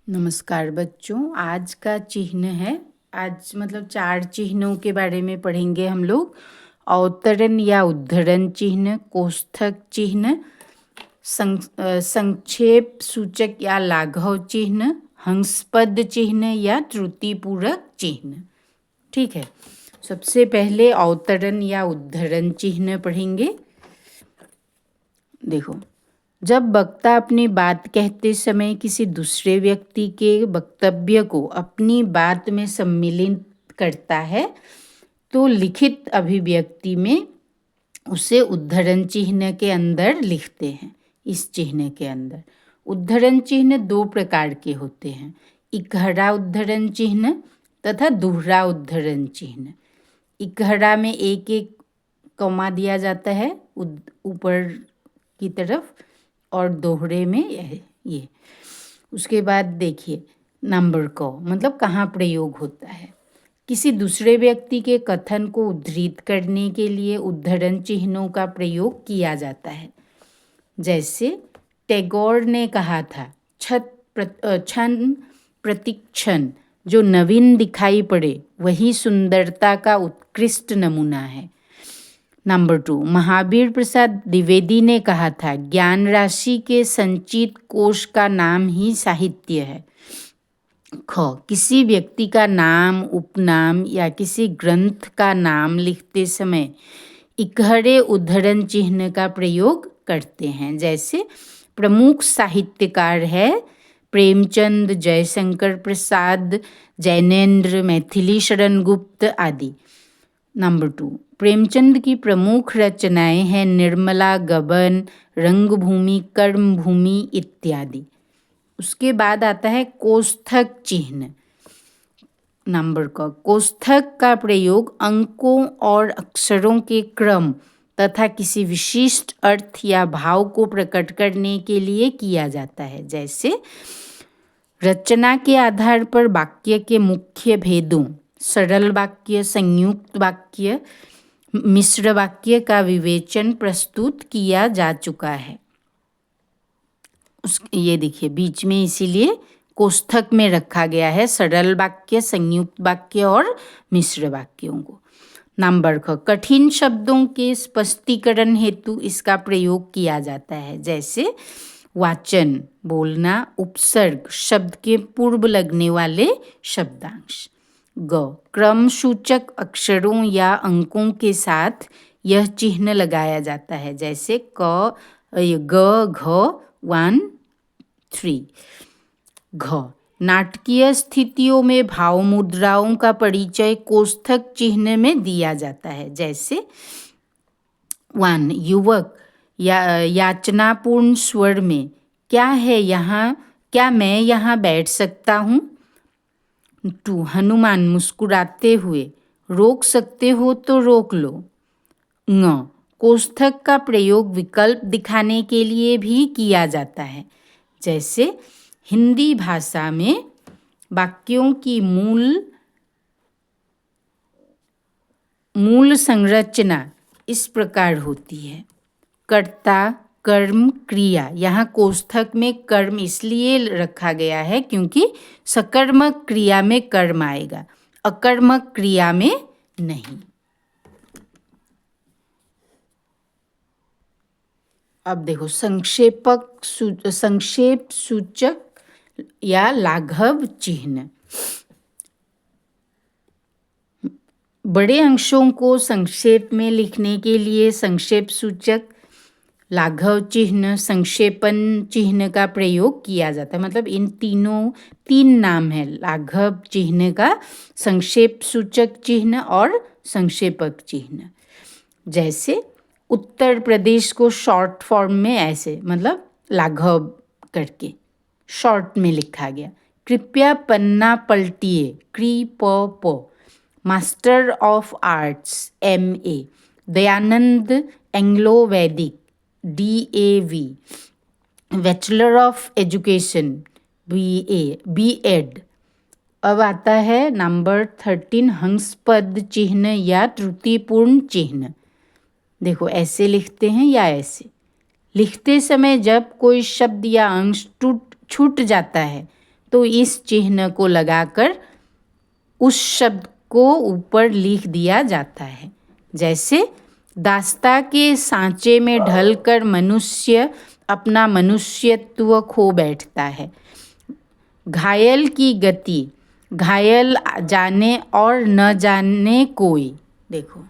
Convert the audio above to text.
नमस्कार बच्चों, आज का चिन्ह है। आज मतलब 4 चिन्हों के बारे में पढ़ेंगे हम लोग। अवतरण या उद्धरण चिन्ह, कोष्ठक चिन्ह, संक्षेप सूचक या लाघव चिन्ह, हंसपद चिन्ह या त्रुटिपूरक चिन्ह। ठीक है, सबसे पहले अवतरण या उद्धरण चिन्ह पढ़ेंगे। देखो, जब वक्ता अपनी बात कहते समय किसी दूसरे व्यक्ति के वक्तव्य को अपनी बात में सम्मिलित करता है तो लिखित अभिव्यक्ति में उसे उद्धरण चिन्ह के अंदर लिखते हैं। इस चिन्ह के अंदर उद्धरण चिन्ह 2 प्रकार के होते हैं, इकहरा उद्धरण चिन्ह तथा दोहरा उद्धरण चिन्ह। इकहरा में एक एक कॉमा दिया जाता है ऊपर की तरफ और दोहरे में ये। उसके बाद देखिए नंबर को मतलब कहाँ प्रयोग होता है। किसी दूसरे व्यक्ति के कथन को उद्धृत करने के लिए उद्धरण चिन्हों का प्रयोग किया जाता है। जैसे टैगोर ने कहा था, क्षण प्रतिक्षण जो नवीन दिखाई पड़े वही सुंदरता का उत्कृष्ट नमूना है। नंबर 2, महावीर प्रसाद द्विवेदी ने कहा था, ज्ञान राशि के संचित कोश का नाम ही साहित्य है। किसी व्यक्ति का नाम, उपनाम या किसी ग्रंथ का नाम लिखते समय इकहरे उद्धरण चिन्ह का प्रयोग करते हैं। जैसे प्रमुख साहित्यकार है प्रेमचंद, जयशंकर प्रसाद, जैनेन्द्र, मैथिली शरण गुप्त आदि। नंबर 2, प्रेमचंद की प्रमुख रचनाएं हैं निर्मला, गबन, रंगभूमि, कर्मभूमि इत्यादि। उसके बाद आता है कोष्ठक चिन्ह। नंबर का कोष्ठक का प्रयोग अंकों और अक्षरों के क्रम तथा किसी विशिष्ट अर्थ या भाव को प्रकट करने के लिए किया जाता है। जैसे रचना के आधार पर वाक्य के मुख्य भेदों, सरल वाक्य, संयुक्त वाक्य, मिश्र वाक्य का विवेचन प्रस्तुत किया जा चुका है। ये देखिए बीच में इसीलिए कोष्ठक में रखा गया है सरल वाक्य, संयुक्त वाक्य और मिश्र वाक्यों को। नंबर कठिन शब्दों के स्पष्टीकरण हेतु इसका प्रयोग किया जाता है। जैसे वाचन बोलना, उपसर्ग शब्द के पूर्व लगने वाले शब्दांश। क्रम सूचक अक्षरों या अंकों के साथ यह चिन्ह लगाया जाता है। जैसे ग, घ, 1, 3। नाटकीय स्थितियों में भाव मुद्राओं का परिचय कोष्ठक चिन्ह में दिया जाता है। जैसे 1, युवक याचनापूर्ण स्वर में, क्या है यहाँ, क्या मैं यहाँ बैठ सकता हूँ। 2, हनुमान मुस्कुराते हुए, रोक सकते हो तो रोक लो। कोष्ठक का प्रयोग विकल्प दिखाने के लिए भी किया जाता है। जैसे हिंदी भाषा में वाक्यों की मूल संरचना इस प्रकार होती है, कर्ता, कर्म, क्रिया। यहाँ कोष्ठक में कर्म इसलिए रखा गया है क्योंकि सकर्मक क्रिया में कर्म आएगा, अकर्मक क्रिया में नहीं। अब देखो संक्षेप सूचक या लाघव चिन्ह। बड़े अंशों को संक्षेप में लिखने के लिए संक्षेप सूचक, लाघव चिन्ह, संक्षेपण चिन्ह का प्रयोग किया जाता है। मतलब इन 3 नाम है लाघव चिन्ह का, संक्षेप सूचक चिन्ह और संक्षेपक चिन्ह। जैसे उत्तर प्रदेश को शॉर्ट फॉर्म में ऐसे मतलब लाघव करके शॉर्ट में लिखा गया। कृपया पन्ना पलटिए, प। Master of arts, MA। Dayanand Anglo वैदिक, DAV। Bachelor of education, BEd। अब आता है नंबर 13, हंसपद चिन्ह या त्रुटिपूर्ण चिन्ह। देखो ऐसे लिखते हैं या ऐसे। लिखते समय जब कोई शब्द या अंश छूट जाता है तो इस चिन्ह को लगाकर उस शब्द को ऊपर लिख दिया जाता है। जैसे दास्ता के सांचे में ढलकर मनुष्य अपना मनुष्यत्व खो बैठता है। घायल की गति, घायल जाने और न जाने कोई। देखो